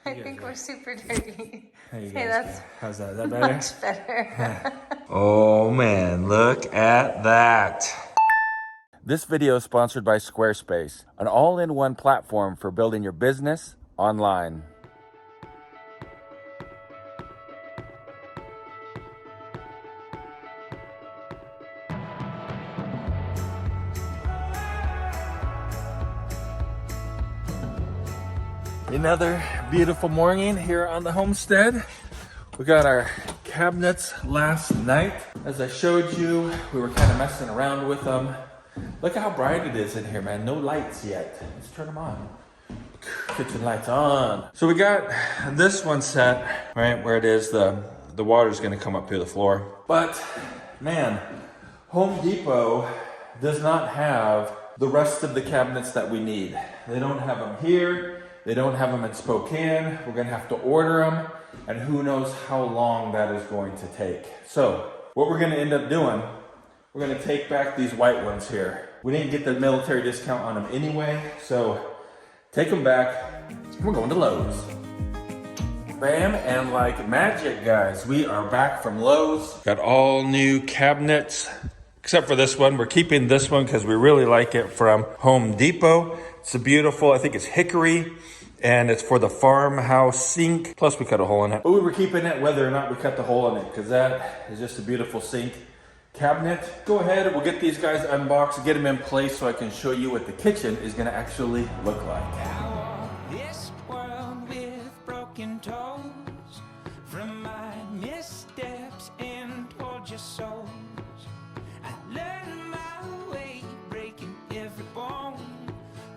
I think we're super dirty. Hey, that's how's that? Is that better? much better. Oh man, look at that. This video is sponsored by Squarespace, an all-in-one platform for building your business online. Another beautiful morning here on the homestead. We got our cabinets last night. As I showed you, we were kind of messing around with them. Look how bright it is in here, man. No lights yet. Let's turn them on. Kitchen lights on. So we got this one set, right, where it is the water's gonna come up through the floor. But man, Home Depot does not have the rest of the cabinets that we need. They don't have them here. They don't have them in Spokane. We're gonna have to order them, and who knows how long that is going to take. So what we're gonna end up doing, we're gonna take back these white ones here. We didn't get the military discount on them anyway, so take them back. We're going to Lowe's. Bam, and like magic, guys, we are back from Lowe's. Got all new cabinets, except for this one. We're keeping this one because we really like it from Home Depot. It's a beautiful, I think it's hickory, and it's for the farmhouse sink. Plus we cut a hole in it. But we were keeping it whether or not we cut the hole in it, because that is just a beautiful sink cabinet. Go ahead, we'll get these guys unboxed, get them in place so I can show you what the kitchen is gonna actually look like. This world with broken toes, from my missteps and tortured souls, I learned my way, breaking every bone.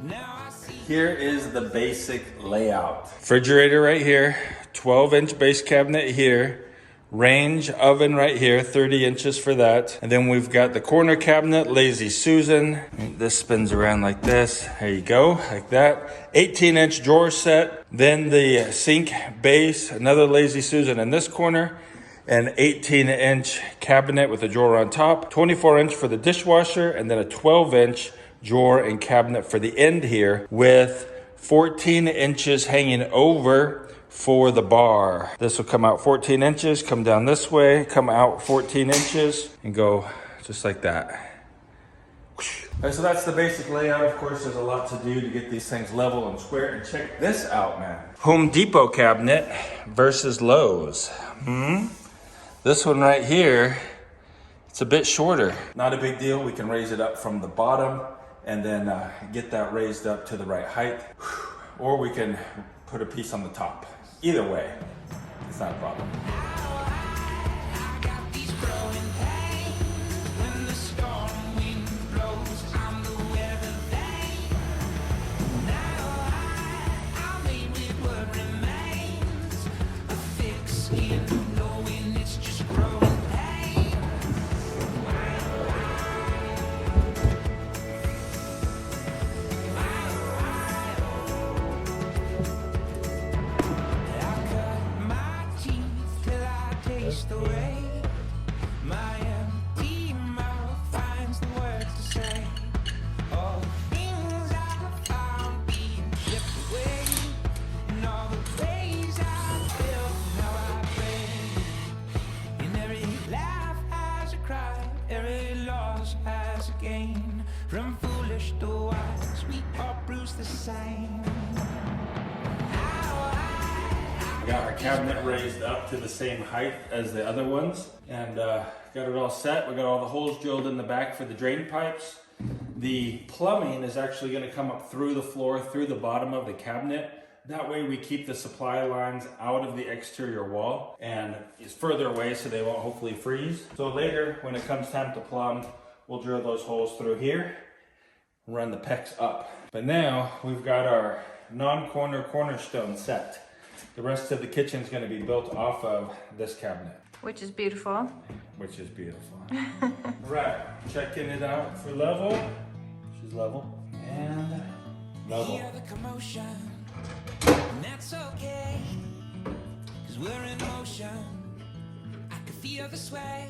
Now I see. Here is the basic layout. Refrigerator right here, 12-inch base cabinet here, range oven right here, 30 inches for that. And then we've got the corner cabinet, Lazy Susan. This spins around like this. There you go, like that. 18-inch drawer set. Then the sink base, another Lazy Susan in this corner. An 18-inch cabinet with a drawer on top. 24-inch for the dishwasher, and then a 12-inch drawer and cabinet for the end here with 14 inches hanging over for the bar. This will come out 14 inches, come down this way, come out 14 inches, and go just like that. Right, so that's the basic layout. Of course, there's a lot to do to get these things level and square. And check this out, man. Home Depot cabinet versus Lowe's. This one right here, it's a bit shorter. Not a big deal. We can raise it up from the bottom and then get that raised up to the right height. Or we can put a piece on the top. Either way, it's not a problem. I got these growing pains when the storm wind blows. I'm the weather vane. Now I'm made with what remains. A thick skin, knowing it's just growing pain. I cut my teeth till I taste the way. My empty mouth finds the words to say. All the things I found being stripped away, and all the ways I felt and how I pray. And every laugh has a cry, every loss has a gain. From foolish to wise, we all bruise the same. Got our cabinet raised up to the same height as the other ones, and got it all set. We got all the holes drilled in the back for the drain pipes. The plumbing is actually going to come up through the floor, through the bottom of the cabinet. That way we keep the supply lines out of the exterior wall and it's further away so they won't hopefully freeze. So later, when it comes time to plumb, we'll drill those holes through here and run the PEX up. But now we've got our non-corner cornerstone set. The rest of the kitchen is going to be built off of this cabinet. Which is beautiful. Which is beautiful. Right, checking it out for level. She's level. And level. Hear the commotion, and that's okay, 'cause we're in motion. I can feel the sway.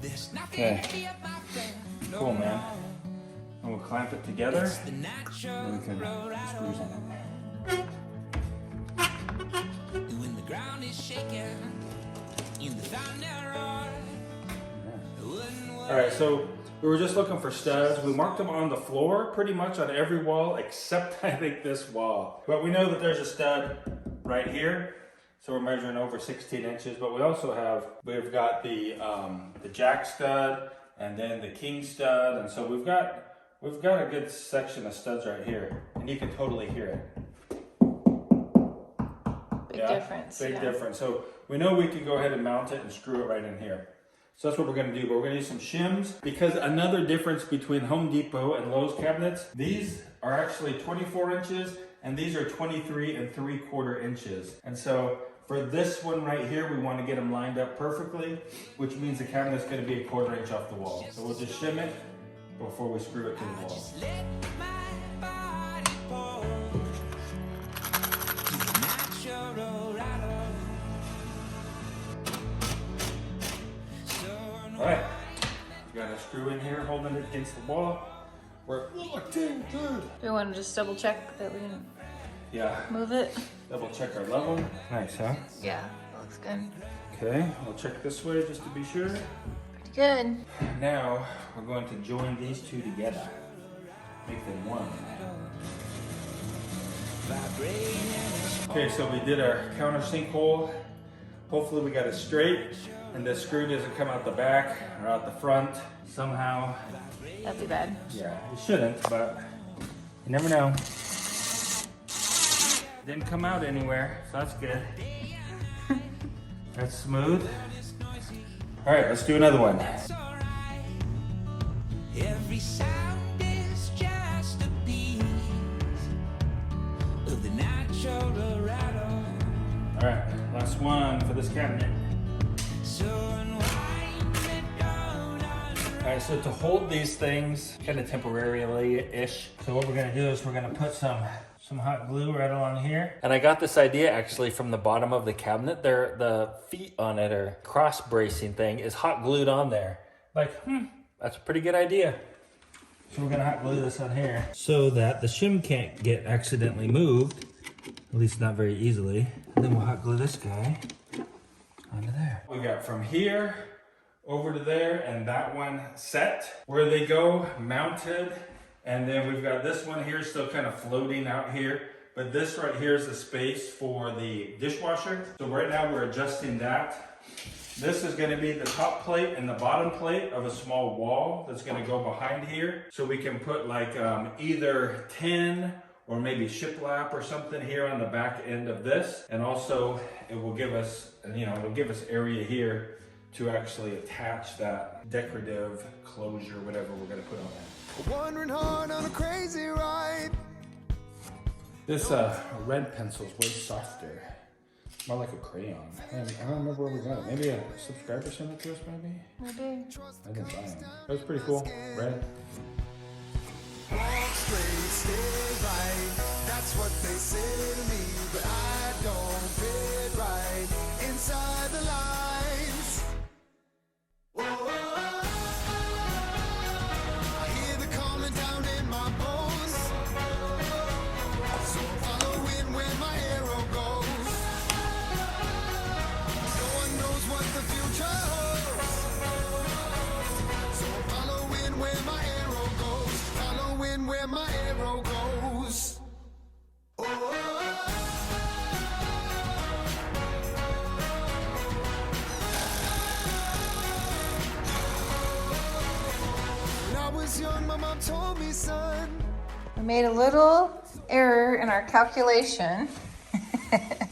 There's nothing Okay. heavy up my friend. No Cool, man. more. And we'll clamp it together. It's the natural And we can road put I screws in own. it. ground is shaking in the thunder roar. All right, so we were just looking for studs. We marked them on the floor, pretty much on every wall, except I think this wall. But we know that there's a stud right here. So we're measuring over 16 inches, but we've got the jack stud and then the king stud. And so we've got a good section of studs right here, and you can totally hear it. Big difference. Big difference. So we know we can go ahead and mount it and screw it right in here. So that's what we're gonna do, but we're gonna use some shims, because another difference between Home Depot and Lowe's cabinets, these are actually 24 inches and these are 23 3/4 inches. And so for this one right here, we wanna get them lined up perfectly, which means the cabinet's gonna be 1/4 inch off the wall. So we'll just shim it before we screw it to the wall. Let my body pour to the natural rattle. All right, we got a screw in here holding it against the wall. We're locked in good. Do we want to just double check that we didn't Yeah, move it? double check our level. Nice, huh? Yeah, that looks good. Okay, we'll check this way just to be sure. Pretty good. Now, we're going to join these two together. Make them one. Okay, so we did our counter sink hole. Hopefully we got it straight and the screw doesn't come out the back or out the front somehow. That'd be bad. Yeah, it shouldn't, but you never know. Didn't come out anywhere, so that's good. That's smooth. All right, let's do another one. Every sound is just a piece of the natural rattle. All right, last one for this cabinet. So unwind it down. All right, so to hold these things kind of temporarily-ish, so what we're gonna do is we're gonna put some hot glue right along here. And I got this idea actually from the bottom of the cabinet. There, the feet on it, or cross bracing thing, is hot glued on there. Like, that's a pretty good idea. So we're gonna hot glue this on here so that the shim can't get accidentally moved, at least not very easily. And then we'll hot glue this guy onto there. We got from here over to there, and that one set where they go mounted. And then we've got this one here still kind of floating out here. But this right here is the space for the dishwasher. So right now we're adjusting that. This is gonna be the top plate and the bottom plate of a small wall that's gonna go behind here. So we can put like either tin or maybe shiplap or something here on the back end of this. And also it will give us, it'll give us area here to actually attach that decorative closure, whatever we're gonna put on there. Wandering hard on a crazy ride. This red pencil is way softer. More like a crayon. Man, I don't remember where we got it. Maybe a subscriber sent it to us, maybe? Maybe. I didn't buy them. That was pretty cool. Red. Walk straight, stay right. That's what they say to me, but I don't fit right inside the lines. Whoa, whoa, whoa. I hear the calling down in my bones. So following where my arrow goes. No one knows what the future holds. So following where my arrow goes. Following where my arrow goes. Oh. When I was young, my mom told me, son. We made a little error in our calculation.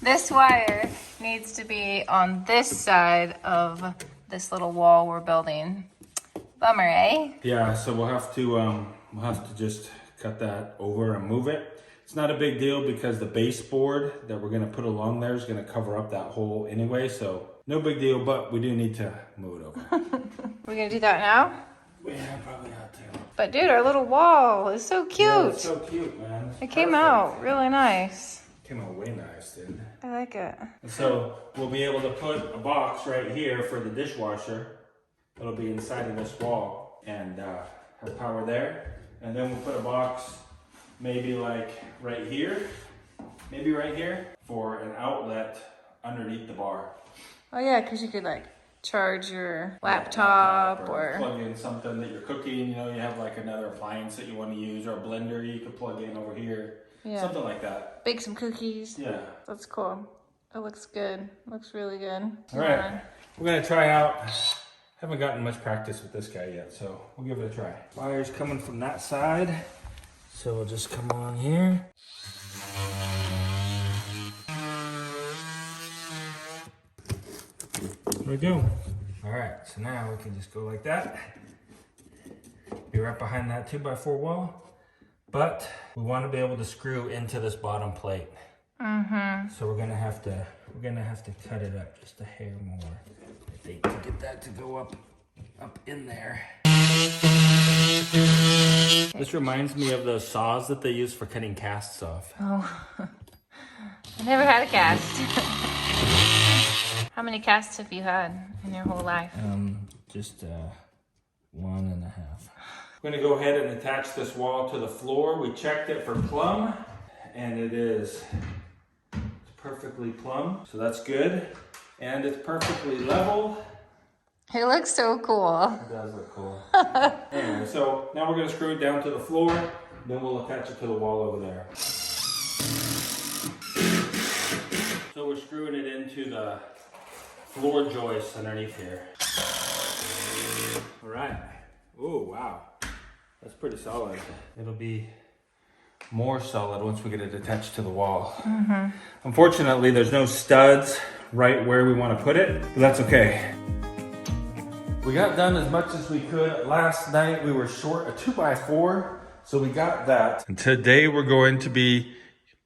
This wire needs to be on this side of this little wall we're building. Bummer, eh? Yeah, so we'll have to just cut that over and move it. It's not a big deal because the baseboard that we're gonna put along there is gonna cover up that hole anyway, so no big deal, but we do need to move it over. We're gonna do that now? Yeah, probably not to. But dude, our little wall is so cute. Yeah, it's so cute, man. It came Perfect. out really nice. Came out way nice, dude. I like it. And so we'll be able to put a box right here for the dishwasher. It'll be inside of this wall and have power there. And then we'll put a box maybe like right here, maybe right here for an outlet underneath the bar. Oh yeah, because you could like charge your laptop or plug in something that you're cooking. You know, you have like another appliance that you want to use, or a blender you could plug in over here. Yeah. Something like that. Bake some cookies. Yeah. That's cool. It looks good. Looks really good. All right. We're gonna try out. Haven't gotten much practice with this guy yet, so we'll give it a try. Wire's coming from that side, so we'll just come along here. There we go. All right, so now we can just go like that. Be right behind that 2x4 wall, but we want to be able to screw into this bottom plate. So we're gonna have to cut it up just a hair more, I think, to get that to go up in there. This reminds me of those saws that they use for cutting casts off. Oh, I never had a cast. How many casts have you had in your whole life? Just 1.5. We're gonna go ahead and attach this wall to the floor. We checked it for plumb, and it's perfectly plumb, so that's good. And it's perfectly level. It looks so cool. It does look cool. Anyway, so now we're gonna screw it down to the floor, then we'll attach it to the wall over there. So we're screwing it into the floor joist underneath here. All right. Oh, wow. That's pretty solid. It'll be more solid once we get it attached to the wall. Unfortunately, there's no studs right where we want to put it, but that's okay. We got done as much as we could. Last night we were short a 2x4, so we got that. And today we're going to be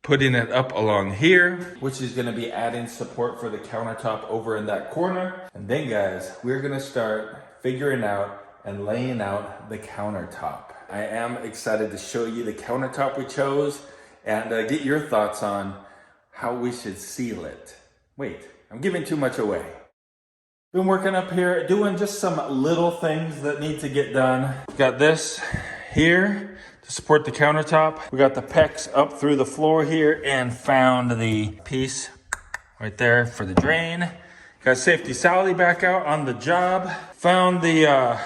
putting it up along here, which is gonna be adding support for the countertop over in that corner. And then guys, we're gonna start figuring out and laying out the countertop. I am excited to show you the countertop we chose and get your thoughts on how we should seal it. Wait, I'm giving too much away. Been working up here, doing just some little things that need to get done. Got this here to support the countertop. We got the pecs up through the floor here and found the piece right there for the drain. Got Safety Sally back out on the job. Found the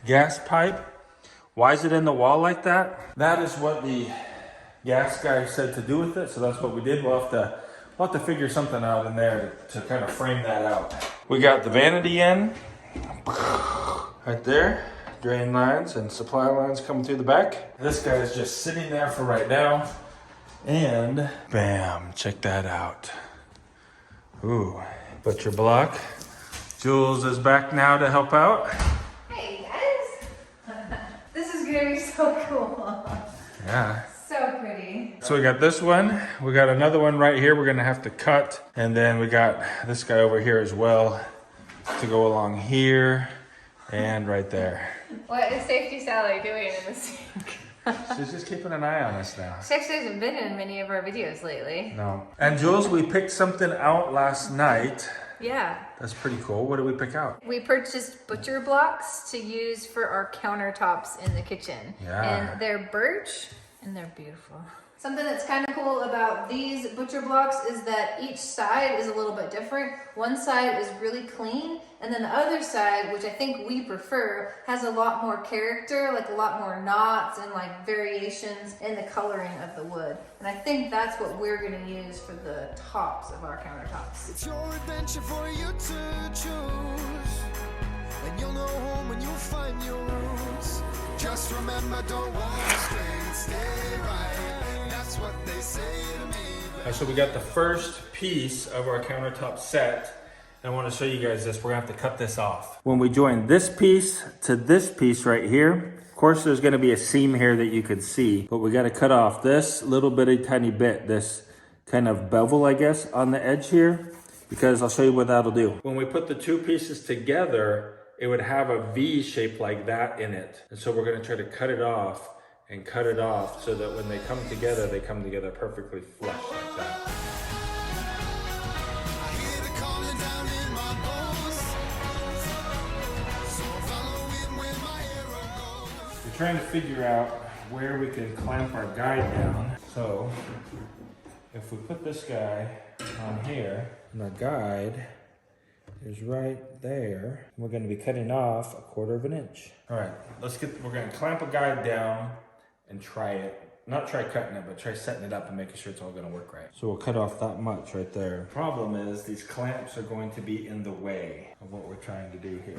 gas pipe. Why is it in the wall like that? That is what the gas guy said to do with it, so that's what we did. We'll have to figure something out in there to kind of frame that out. We got the vanity in, right there. Drain lines and supply lines coming through the back. This guy is just sitting there for right now. And bam, check that out. Ooh, butcher block. Jules is back now to help out. Hey guys! This is gonna be so cool. Yeah. So pretty. So we got this one. We got another one right here we're gonna have to cut. And then we got this guy over here as well to go along here and right there. What is Safety Sally doing in the sink? She's just keeping an eye on us now. She actually hasn't been in many of our videos lately. No. And Jules, we picked something out last night. Yeah. That's pretty cool. What did we pick out? We purchased butcher blocks to use for our countertops in the kitchen. Yeah. And they're birch and they're beautiful. Something that's kind of cool about these butcher blocks is that each side is a little bit different. One side is really clean, and then the other side, which I think we prefer, has a lot more character, like a lot more knots and like variations in the coloring of the wood. And I think that's what we're gonna use for the tops of our countertops. It's your adventure for you to choose, and you'll know home when you find your roots. Just remember, don't walk straight, stay right. That's what they say to me. So we got the first piece of our countertop set. I want to show you guys this. We're gonna have to cut this off. When we join this piece to this piece right here, of course there's gonna be a seam here that you could see, but we gotta cut off this little bitty tiny bit, this kind of bevel, I guess, on the edge here, because I'll show you what that'll do. When we put the two pieces together, it would have a V shape like that in it. And so we're gonna try to cut it off and cut it off so that when they come together, they come together perfectly flush like that. I hear the calling down in my bones, so following where my arrow goes. We're trying to figure out where we can clamp our guide down. So if we put this guy on here, And our guide is right there. We're gonna be cutting off 1/4 inch. All right, we're gonna clamp a guide down and try it. Not try cutting it, but try setting it up and making sure it's all gonna work right. So we'll cut off that much right there. Problem is these clamps are going to be in the way of what we're trying to do here.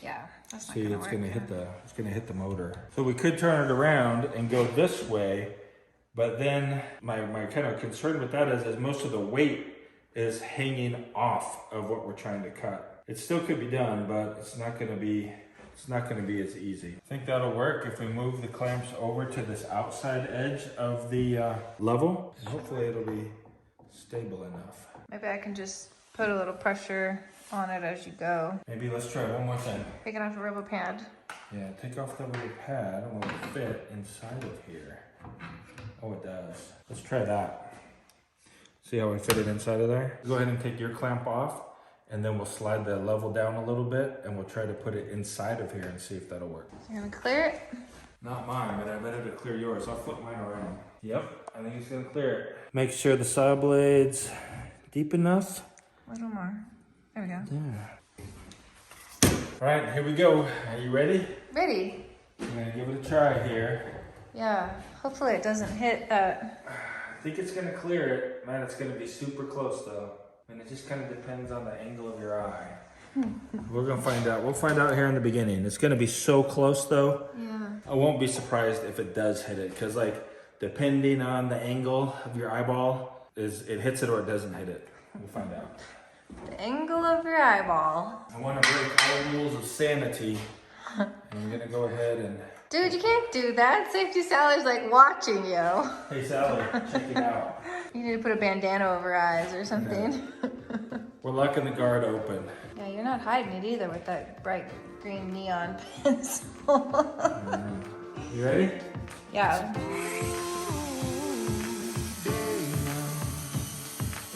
Yeah, that's not See, gonna it's work. gonna hit the motor. So we could turn it around and go this way, but then my kind of concern with that is most of the weight is hanging off of what we're trying to cut. It still could be done, but it's not gonna be as easy. I think that'll work if we move the clamps over to this outside edge of the level. Hopefully it'll be stable enough. Maybe I can just put a little pressure on it as you go. Maybe let's try one more thing. Taking off the rubber pad. Yeah, take off the little pad and we'll fit inside of here. Oh, it does. Let's try that. See how I fit it inside of there? Go ahead and take your clamp off, and then we'll slide the level down a little bit, and we'll try to put it inside of here and see if that'll work. So you're gonna clear it? Not mine, but I bet it'll clear yours. I'll flip mine around. Yep, I think it's gonna clear it. Make sure the saw blade's deep enough. A little more. There we go. Yeah. All right, here we go. Are you ready? Ready? I'm gonna give it a try here. Yeah. Hopefully it doesn't hit that. I think it's gonna clear it. Man, it's gonna be super close though. And it just kind of depends on the angle of your eye. We're gonna find out. We'll find out here in the beginning. It's gonna be so close though. Yeah. I won't be surprised if it does hit it, because like depending on the angle of your eyeball, it hits it or it doesn't hit it. We'll find out. The angle of your eyeball. I want to break all rules of sanity. And I'm gonna go ahead and. Dude, you can't do that. Safety Sally's like watching you. Hey Sally, check it out. You need to put a bandana over her eyes or something. We're locking the guard open. Yeah, you're not hiding it either with that bright green neon pencil. You ready? Yeah.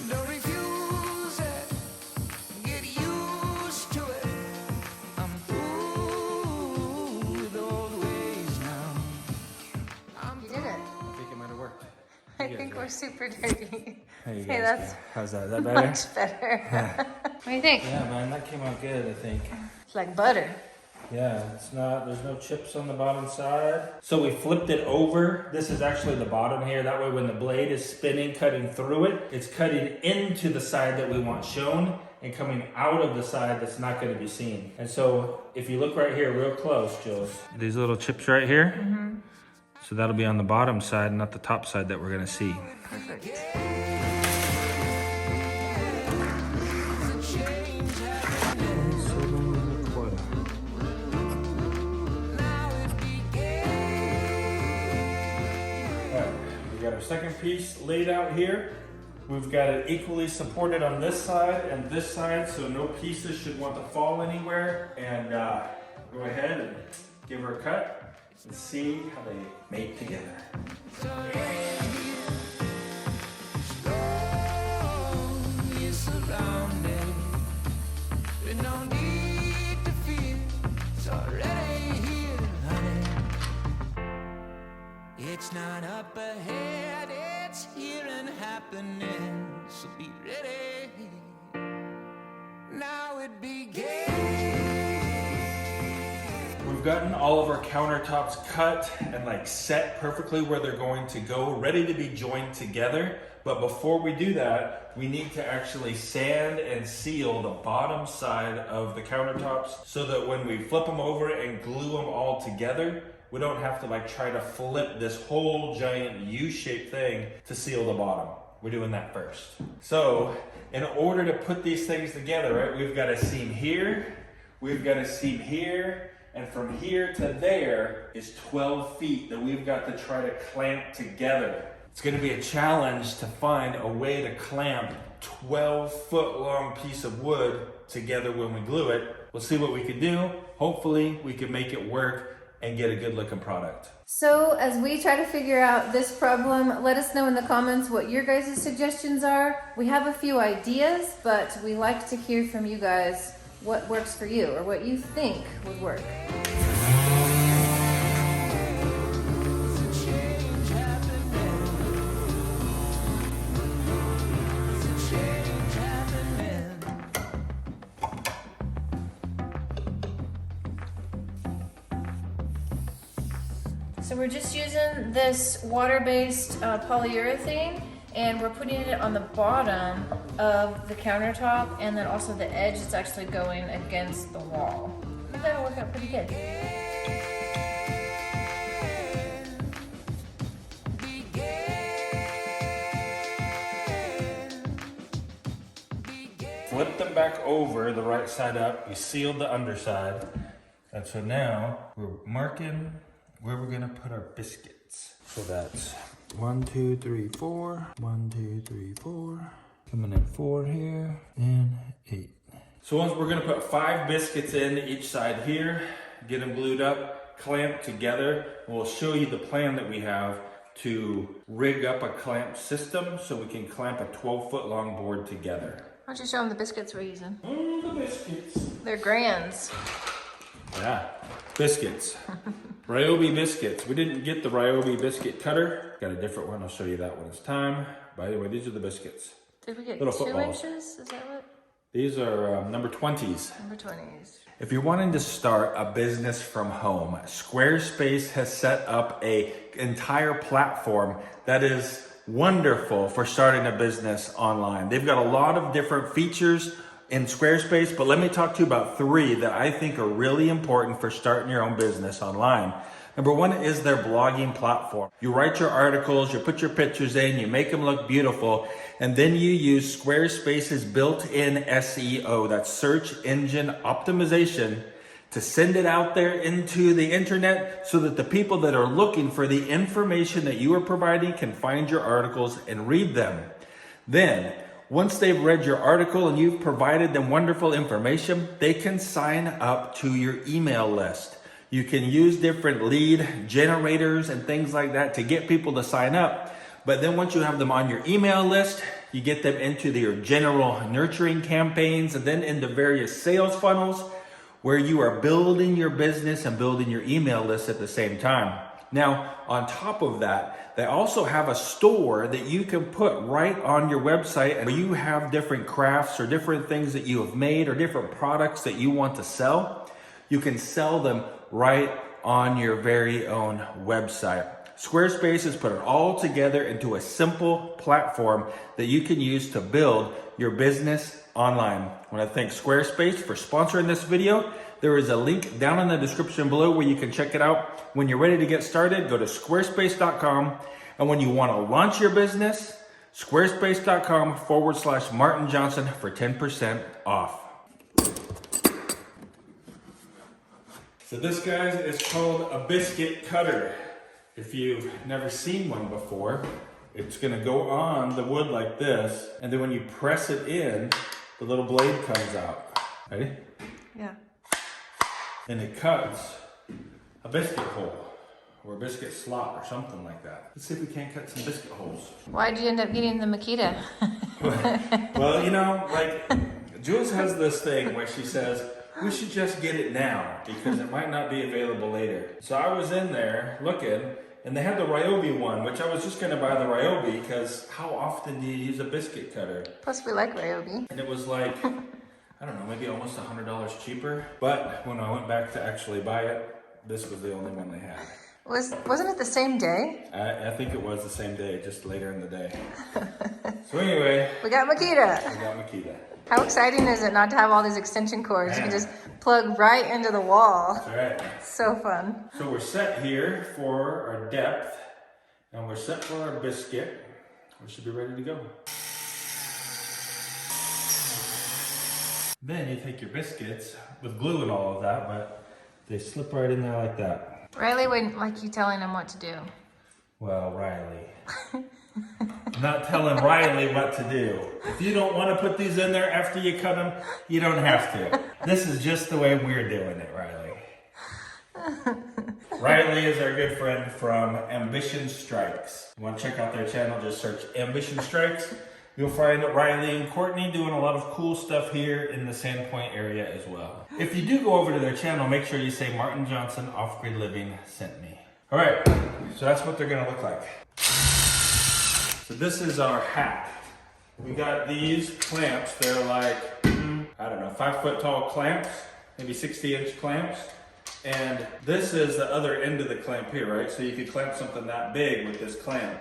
Don't refuse it. Get used to it. I'm through with old ways now. You did it. I think it might have worked. I think we're super dirty. Hey, you Hey, guys that's go. How's that? Is that better? much better. What do you think? Yeah, man, that came out good, I think. It's like butter. Yeah, there's no chips on the bottom side. So we flipped it over. This is actually the bottom here. That way when the blade is spinning, cutting through it, it's cutting into the side that we want shown and coming out of the side that's not gonna be seen. And so if you look right here real close, Jules. These little chips right here. Mm-hmm. So that'll be on the bottom side, not the top side that we're gonna see. Perfect. We got our second piece laid out here. We've got it equally supported on this side and this side, so no pieces should want to fall anywhere. And go ahead and give her a cut and see how they mate together. No need to fear, it's already here, honey. It's not up ahead, it's here and happening. So be ready. Now it begins. We've gotten all of our countertops cut and like set perfectly where they're going to go, ready to be joined together. But before we do that, we need to actually sand and seal the bottom side of the countertops so that when we flip them over and glue them all together, we don't have to like try to flip this whole giant U-shaped thing to seal the bottom. We're doing that first. So in order to put these things together, right, we've got a seam here, we've got a seam here, and from here to there is 12 feet that we've got to try to clamp together. It's gonna be a challenge to find a way to clamp 12-foot long piece of wood together when we glue it. We'll see what we can do. Hopefully we can make it work and get a good looking product. So as we try to figure out this problem, let us know in the comments what your guys' suggestions are. We have a few ideas, but we like to hear from you guys what works for you or what you think would work. Change So we're just using this water-based polyurethane, and we're putting it on the bottom of the countertop, and then also the edge is actually going against the wall. I think that'll work out pretty good. Flip them back over, the right side up. We sealed the underside. And so now we're marking where we're gonna put our biscuits. So that's 1, 2, 3, 4. 1, 2, 3, 4. Coming in 4 here and 8. So once we're gonna put 5 biscuits in each side here, get them glued up, clamped together. We'll show you the plan that we have to rig up a clamp system so we can clamp a 12-foot long board together. Why don't you show them the biscuits we're using? Oh, the biscuits. They're grands. Yeah, biscuits. Ryobi biscuits. We didn't get the Ryobi biscuit cutter. Got a different one. I'll show you that when it's time. By the way, these are the biscuits. Did we get Little 2 footballs. inches? Is that what? These are number 20s. Number 20s. If you're wanting to start a business from home, Squarespace has set up an entire platform that is wonderful for starting a business online. They've got a lot of different features in Squarespace, but let me talk to you about 3 that I think are really important for starting your own business online. Number 1 is their blogging platform. You write your articles, you put your pictures in, you make them look beautiful, and then you use Squarespace's built-in SEO, that's search engine optimization, to send it out there into the internet so that the people that are looking for the information that you are providing can find your articles and read them. Then, once they've read your article and you've provided them wonderful information, they can sign up to your email list. You can use different lead generators and things like that to get people to sign up. But then once you have them on your email list, you get them into your general nurturing campaigns and then into various sales funnels where you are building your business and building your email list at the same time. Now, on top of that, they also have a store that you can put right on your website, and you have different crafts or different things that you have made or different products that you want to sell. You can sell them right on your very own website. Squarespace has put it all together into a simple platform that you can use to build your business online. I want to thank Squarespace for sponsoring this video. There is a link down in the description below where you can check it out. When you're ready to get started, go to squarespace.com. And when you want to launch your business, squarespace.com/Martin Johnson for 10% off. So this, guys, is called a biscuit cutter. If you've never seen one before, it's gonna go on the wood like this, and then when you press it in, the little blade comes out. Ready? Yeah. And it cuts a biscuit hole, or a biscuit slot, or something like that. Let's see if we can't cut some biscuit holes. Why'd you end up getting the Makita? Well, you know, like, Jules has this thing where she says, we should just get it now because it might not be available later. So I was in there looking, and they had the Ryobi one, which I was just gonna buy the Ryobi because how often do you use a biscuit cutter? Plus we like Ryobi. And it was like, I don't know, maybe almost $100 cheaper. But when I went back to actually buy it, this was the only one they had. Wasn't it the same day? I think it was the same day, just later in the day. So anyway, We got Makita. I got Makita. How exciting is it not to have all these extension cords? You can Man. just plug right into the wall. That's right. So fun. So we're set here for our depth, and we're set for our biscuit. We should be ready to go. Then you take your biscuits with glue and all of that, but they slip right in there like that. Riley wouldn't like you telling him what to do. Well, Riley. I'm not telling Riley what to do. If you don't want to put these in there after you cut them, you don't have to. This is just the way we're doing it, Riley. Riley is our good friend from Ambition Strikes. You want to check out their channel, just search Ambition Strikes. You'll find Riley and Courtney doing a lot of cool stuff here in the Sandpoint area as well. If you do go over to their channel, make sure you say Martin Johnson Off Grid Living sent me. All right, so that's what they're gonna look like. So this is our hat. We got these clamps. They're like, I don't know, 5 foot tall clamps, maybe 60-inch clamps. And this is the other end of the clamp here, right? So you could clamp something that big with this clamp.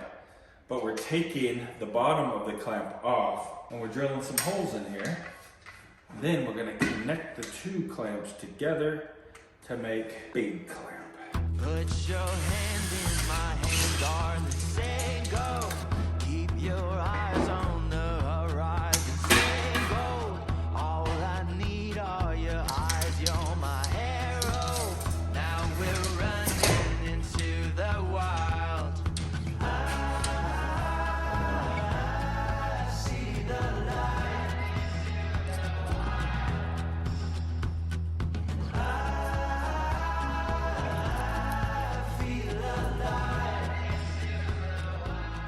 But we're taking the bottom of the clamp off and we're drilling some holes in here. Then we're gonna connect the two clamps together to make big clamp. Put your hand in my hand, darling, say go. Keep your eyes on the horizon, say go. All I need are your eyes, you're my arrow. Now we're running into the wild. I see the light.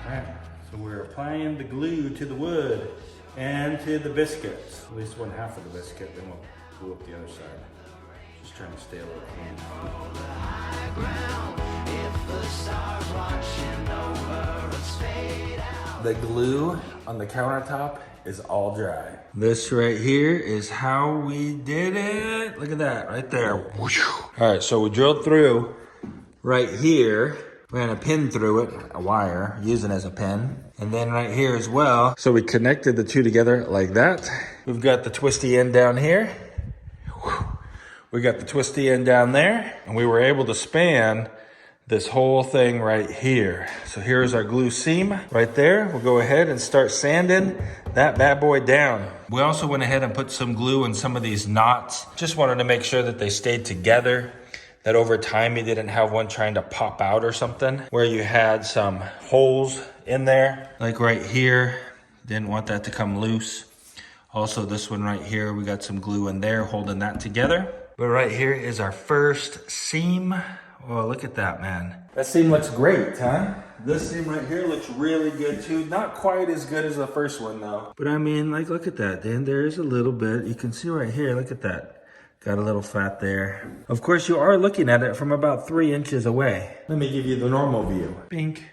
Alright, so we're applying the glue to the wood and to the biscuits. At least one half of the biscuit, then we'll glue up the other side. Just trying to stay a little clean. The glue on the countertop is all dry. This right here is how we did it. Look at that right there. All right, so we drilled through right here. Ran a pin through it, a wire, using it as a pin. And then right here as well. So we connected the two together like that. We've got the twisty end down here. We got the twisty end down there. And we were able to span this whole thing right here. So here's our glue seam right there. We'll go ahead and start sanding that bad boy down. We also went ahead and put some glue in some of these knots. Just wanted to make sure that they stayed together, that over time you didn't have one trying to pop out or something, where you had some holes in there, like right here. Didn't want that to come loose. Also this one right here, we got some glue in there holding that together. But right here is our first seam. Oh, look at that, man. That seam looks great, huh? This seam right here looks really good too. Not quite as good as the first one though. But I mean, like, look at that. Then there's a little bit. You can see right here, look at that. Got a little fat there. Of course, you are looking at it from about 3 inches away. Let me give you the normal view. Bink.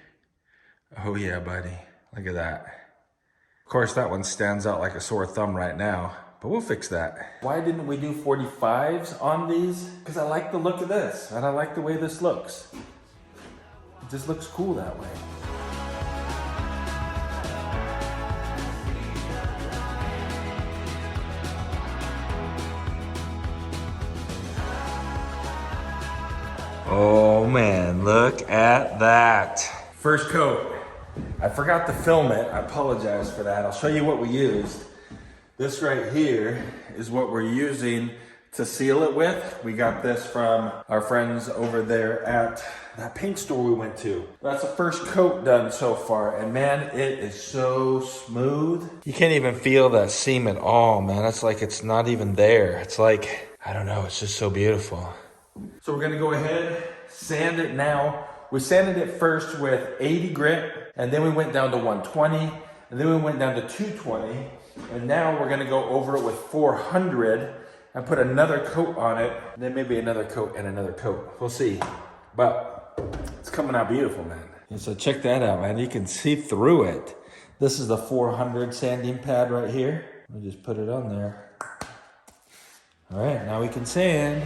Oh yeah, buddy. Look at that. Of course, that one stands out like a sore thumb right now, but we'll fix that. Why didn't we do 45s on these? Because I like the look of this, and I like the way this looks. It just looks cool that way. Oh man, look at that. First coat. I forgot to film it. I apologize for that. I'll show you what we used. This right here is what we're using to seal it with. We got this from our friends over there at that paint store we went to. That's the first coat done so far, and man, it is so smooth. You can't even feel that seam at all, man. It's like it's not even there. It's like, I don't know, it's just so beautiful. So we're gonna go ahead, sand it now. We sanded it first with 80 grit, and then we went down to 120, and then we went down to 220, and now we're gonna go over it with 400 and put another coat on it, and then maybe another coat and another coat. We'll see, but it's coming out beautiful, man. And so check that out, man. You can see through it. This is the 400 sanding pad right here. Let me just put it on there. All right, now we can sand.